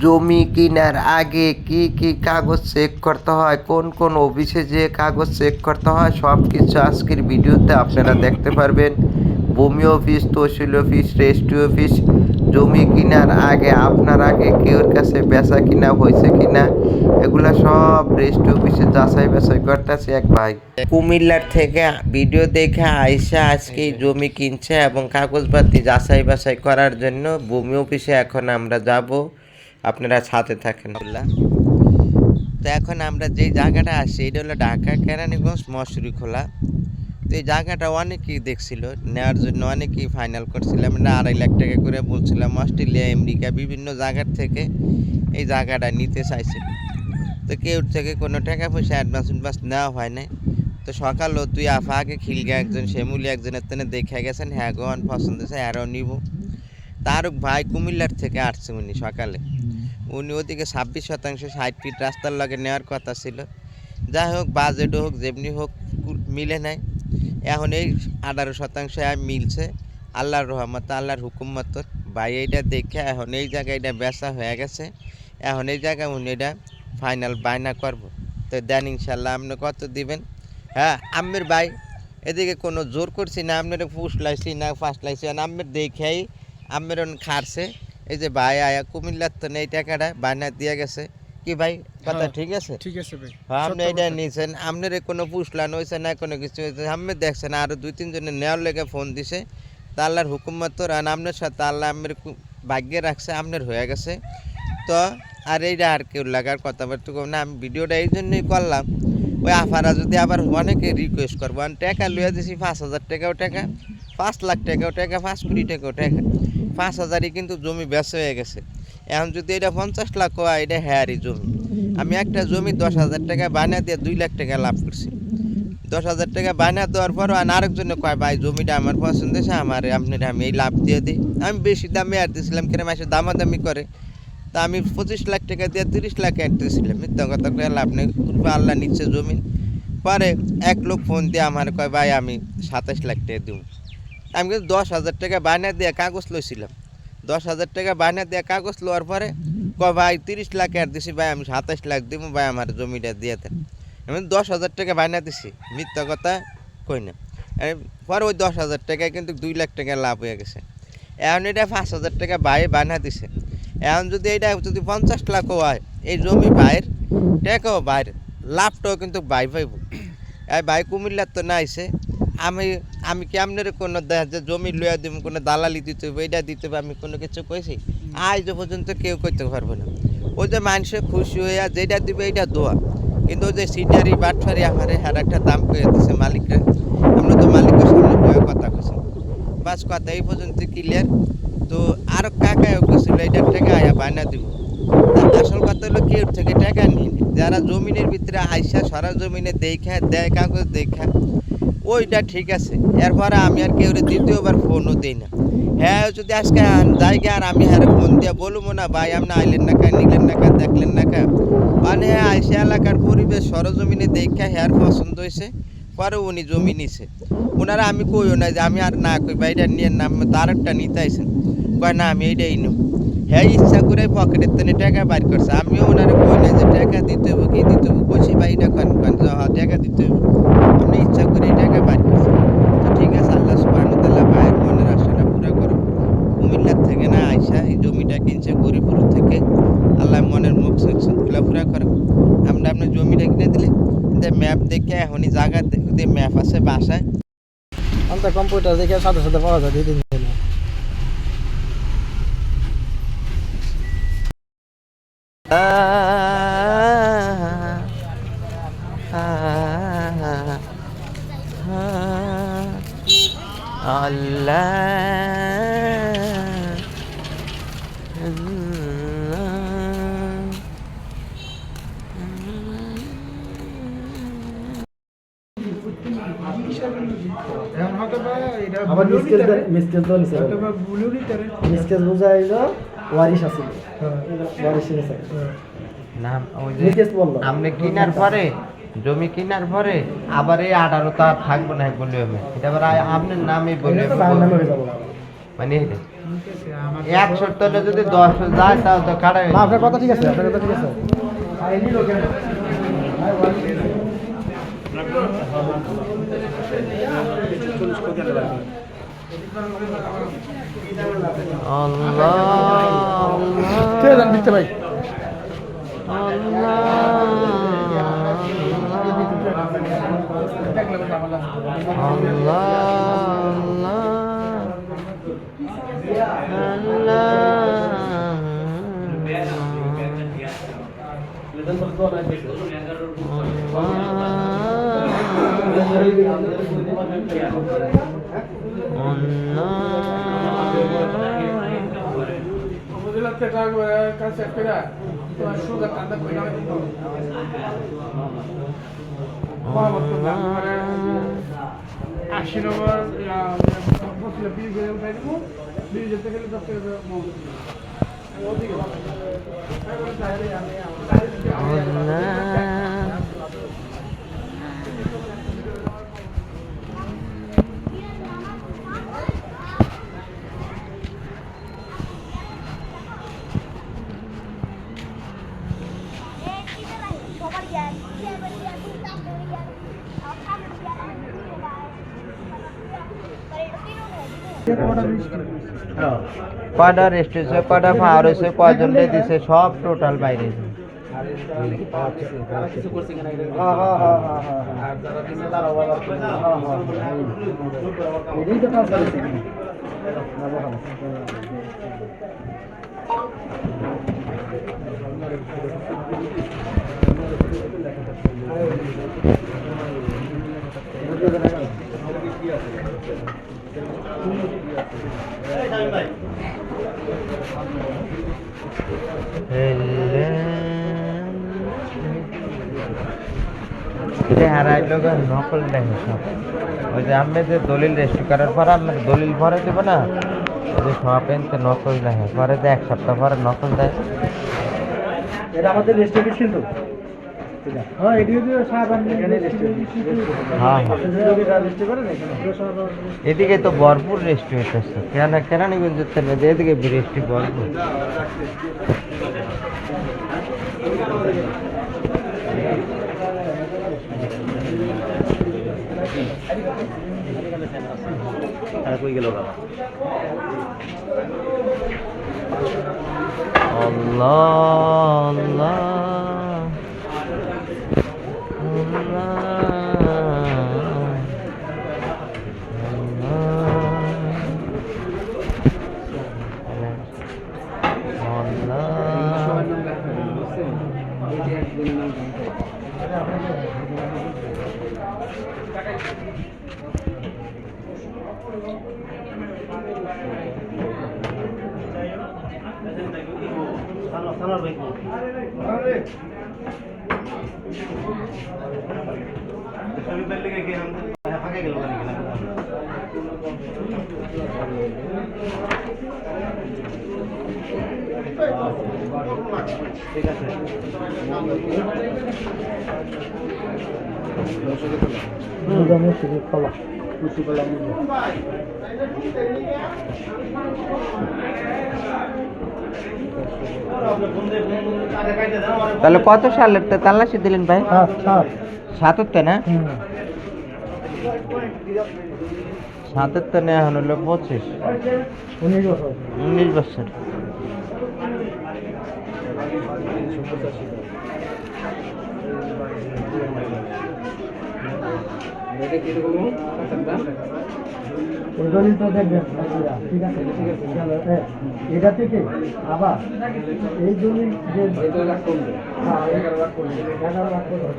জমি কেনার আগে কি কি কাগজ চেক করতে হয়, কোন কোন অফিসে যে কাগজ চেক করতে হয়, সব কিছু আজকের ভিডিওতে আপনারা দেখতে পারবেন। ভূমি office, tehsil office, registry office, জমি কেনার আগে আপনার আগে কেউর কাছে বেচা কিনা হয়েছে কিনা এগুলা সব রেজিস্ট্রি অফিসে যাচাই বাছাই করতেছে এক ভাই কুমিল্লার থেকে ভিডিও দেখে আইসা আজকে জমি কিনছে এবং কাগজপাতি যাচাই বাছাই করার জন্য ভূমি অফিসে এখন আমরা যাব। আপনারা সাথে থাকেন। তো এখন আমরা যে জায়গাটা আসছি এটা হলো ঢাকা কেরানীগঞ্জ মশুরি খোলা। তো এই জায়গাটা অনেকেই দেখছিল, নেওয়ার জন্য অনেকেই ফাইনাল করছিলাম। আমরা 2.5 লাখ টাকা করে বলছিলাম। অস্ট্রেলিয়া, আমেরিকা বিভিন্ন জায়গার থেকে এই জায়গাটা নিতে চাইছিল। তো কেউ থেকে কোনো টাকা পয়সা অ্যাডভান্স নেওয়া হয় নাই। তো সকালও তুই আফা আগে খিলগে একজন শ্যামুলি একজনের তেনে দেখে গেছেন, হ্যাঁ গোয়ান পছন্দ হয়েছে, আরও নিব। তারক ভাই কুমিল্লার থেকে আসছে উনি সকালে। উনি ওদিকে 26% 60 ফিট রাস্তার লগে নেওয়ার কথা ছিল। যাই হোক, বাজেট হোক যেমনি হোক মিলে নাই। এখন এই 18% মিলছে আল্লাহর রহমত, আল্লাহর হুকুম মতো। ভাই এইটা দেখে এখন এই জায়গায় এটা বেচা হয়ে গেছে। এখন এই জায়গায় উনি এটা ফাইনাল বায়না করবো। তো দেন ইনশাল্লাহ আপনি কত দিবেন? হ্যাঁ আমের ভাই, এদিকে কোনো জোর করছি না, আপনার ফুসলাইছি না ফাঁসলাইছি, আমের দেখেই আমের খাড়ছে। এই যে ভাই আয়া কুমিল্লার তো এই টাকাটা বায়না দিয়ে গেছে। কি ভাই কথা ঠিক আছে? ঠিক আছে ভাই, আপনি এটা নিয়েছেন, আপনার কোনো পুষলান হয়েছে না, কোনো কিছু হয়েছে আপনি দেখছেন। আরও 2-3 জনের নেওয়ার লেগে ফোন দিছে। তা আল্লাহর হুকুম মতো রান আপনার সাথে আল্লাহ আমের ভাগ্যে রাখছে, আপনার হয়ে গেছে। তো আর এইটা আর কেউ লাগার কথাবার্তা না। আমি ভিডিওটা এই জন্যই করলাম, ওই আফারা যদি আবার অনেকে রিকোয়েস্ট করবো। আমি টাকা লইয়া দিছি 5,000 টাকাও টাকা, 5 লাখ টাকাও টাকা, 5 কোটি টাকাও টাকা। 5,000ই কিন্তু জমি বেচা হয়ে গেছে। এখন যদি এটা 50 লাখ হয়, এটা হ্যারি জমি। আমি একটা জমি 10,000 টাকা বানা দিয়ে 2 লাখ টাকা লাভ করছি। 10,000 টাকা বানা দেওয়ার পরও আরেকজনে কয় ভাই জমিটা আমার পছন্দ হয়েছে, আমার আপনার আমি এই লাভ দিয়ে দিই। আমি বেশি দামে আর দিয়েছিলাম, কেন মাসে দামাদামি করে। তা আমি 25 লাখ টাকা দিয়ে 30 লাখ অ্যাড দিয়েছিলাম। মিথ্যা কথা করে লাভ নেই, আল্লাহ নিচ্ছে জমি। পরে এক লোক ফোন দিয়ে আমার কয় ভাই আমি 27 লাখ টাকা দিব। আমি কিন্তু 10,000 টাকা বায়না দিয়ে কাগজ লইছিলাম। 10,000 টাকা বায়না দিয়ে কাগজ লওয়ার পরে কয় ভাই 30 লাখ অ্যাড দিছি, ভাই আমি 27 লাখ দিব, ভাই আমার জমিটা দিয়ে দেন। আমি 10,000 টাকা বায়না দিছি, মিথ্যা কথা কই না। পরে ওই 10,000 টাকায় কিন্তু 2 লাখ টাকা লাভ হয়ে গেছে। এখন এটা 5,000 টাকা ভাই বায়না দিছে। এখন যদি এটা যদি 50 লাখও হয়, এই জমি বাইর টাকাও বাইর, লাভটাও কিন্তু ভাই পাইব। এই ভাই কুমিল্লার তো না আইসে। আমি আমি কি আপনার কোনো যে জমি লইয়া দিব, কোনো দালালি দিতে হবে, এটা দিতে হবে, আমি কোনো কিছু কইছি? আজ পর্যন্ত কেউ করতে পারবে না। ওই যে মানুষে খুশি হইয়া যেটা দিবে এইটা দোয়া। কিন্তু ওই যে সিটারি বাটফারি আমার আর একটা দাম করে দিচ্ছে মালিকরা। আমরা তো মালিকের সামনে বয়ে কথা কইছি, বাস কথা এই পর্যন্ত ক্লিয়ার। তো আরও কাকাও গেছিল এইটার টাকা আয়া বায়না দিব। আসল কথা হলো কেউ থেকে টাকা নিয়ে যারা জমিনের ভিতরে আইসা সারা জমিনে দেখা দেয়, কাগজ দেখা, ওইটা ঠিক আছে। এরপরে আমি আর কেউ দ্বিতীয়বার ফোনও দিই না। হ্যাঁ যদি আজকে জায়গা আর আমি হ্যাঁ ফোন দিয়ে বলবো না ভাই আপনি আইলেন না কা, নিলেন না কা, দেখলেন না কা। মানে হ্যাঁ আইসা এলাকার পরিবেশ সরজমিনে দেখা হ্যাঁ পছন্দ হয়েছে, পরে উনি জমি নিছে। ওনারা আমি কইও না যে আমি আর না কই ভাই এটা নিয়ে নাম তার একটা নিতে আইসেন, কয় না আমি এইটাই নেব। হ্যাঁ ইচ্ছা করে পকেটের তেনে টাকা বাইর করছে। আমিও ওনারা কই না যে টাকা দিতে হবে, কি দিতে হবে, কইছি ভাই এটা কন টাকা দিতে হবে। আপনি ইচ্ছা করে টাকা বাইর করছেন। তো ঠিক আছে, আল্লাহ সুবহানাহু ওয়া তাআলা ভাইয়ের মনের আশাটা পুরো করো। কুমিল্লার থেকে না আইসা এই জমিটা কিনছে গরিপুর থেকে, আল্লাহ মনের মুখ গুলা পুরা করো। আমরা আপনার জমিটা কিনে দিলে ম্যাপ দেখে এখনই জায়গা দেখে, ম্যাপ আছে বাসায়, আমাদের কম্পিউটার দেখে সাথে সাথে পাওয়া যায় 2-3 দিনে। আবার মিসকেস বুঝাইলো ওয়ারিশ আছে, ওয়ারিশ নাম ওই যে আপনি কিনার পরে জমি কিনার পরে আবার এই 18 তা থাকবো না বলে আমি এটা আবার আপনার নামে বলে মানে 100 তলে যদি 10 যায় তাও তো কাটা না আপনার কথা ঠিক আছে, আপনার কথা ঠিক আছে। ঠিক আছে দিতে ভাই। কয়টা রেস্ট হয়েছে, কয়টা ফায়ার হয়েছে, কয়জন দিছে, সব টোটাল বাইরে। হারাইলো নকল দেখে সব। ওই যে আমি যে দলিল রেজিস্ট্রি করার পর আপনার দলিল ভরে দেবো না, ওই যে সব এনতে নকল দেখে, পরে যে 1 সপ্তাহ পরে নকল দেয়। এটা আমাদের রেস্টুরেন্ট কিন্তু হ্যাঁ এদিকে দিয়ে সাবান এদিকে তো ভরপুর রেস্ট্রি হইতেছে, কেরানীগঞ্জের থেকে এদিকে রেস্ট্রি ভরপুর। আল্লাহ আল্লাহ ঠিক আছে। তাহলে কত সালের তাল্লাশি দিলেন ভাই? ৭৭ না? ৭৭ না, এখন হলো 25 19 বছর। এটা থেকে আবার এই জমি যে 11 লাখ করবে, 11 লাখ করবে।